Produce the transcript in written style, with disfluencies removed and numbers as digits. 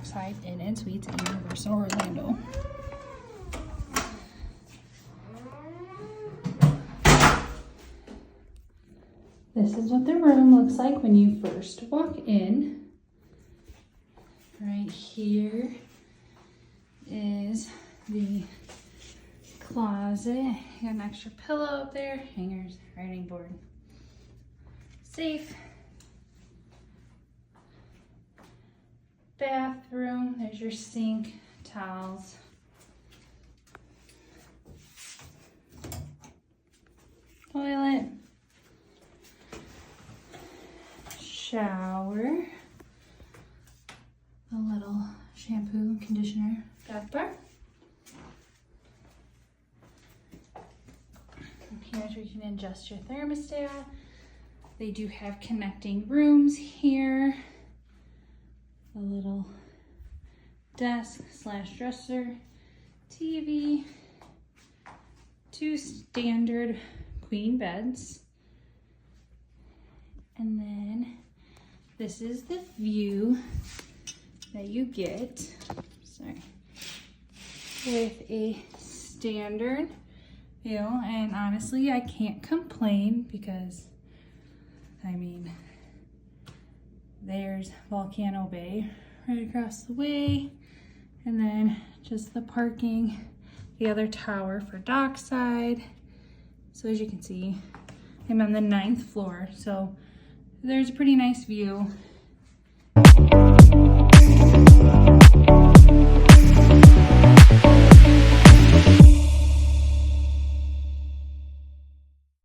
Dockside Inn and Suites in Universal Orlando. This is what the room looks like when you first walk in. Right here is the closet. Got an extra pillow up there, hangers, writing board, safe. Bathroom, there's your sink, towels. Toilet. Shower. A little shampoo and conditioner bath bar. Here's where you can adjust your thermostat. They do have connecting rooms here. A little desk / dresser, TV, 2 standard queen beds, and then this is the view that you get, with a standard view. And honestly, I can't complain because, I mean, there's Volcano Bay right across the way, and then just the parking, the other tower for Dockside. So as you can see, I'm on the 9th floor, so there's a pretty nice view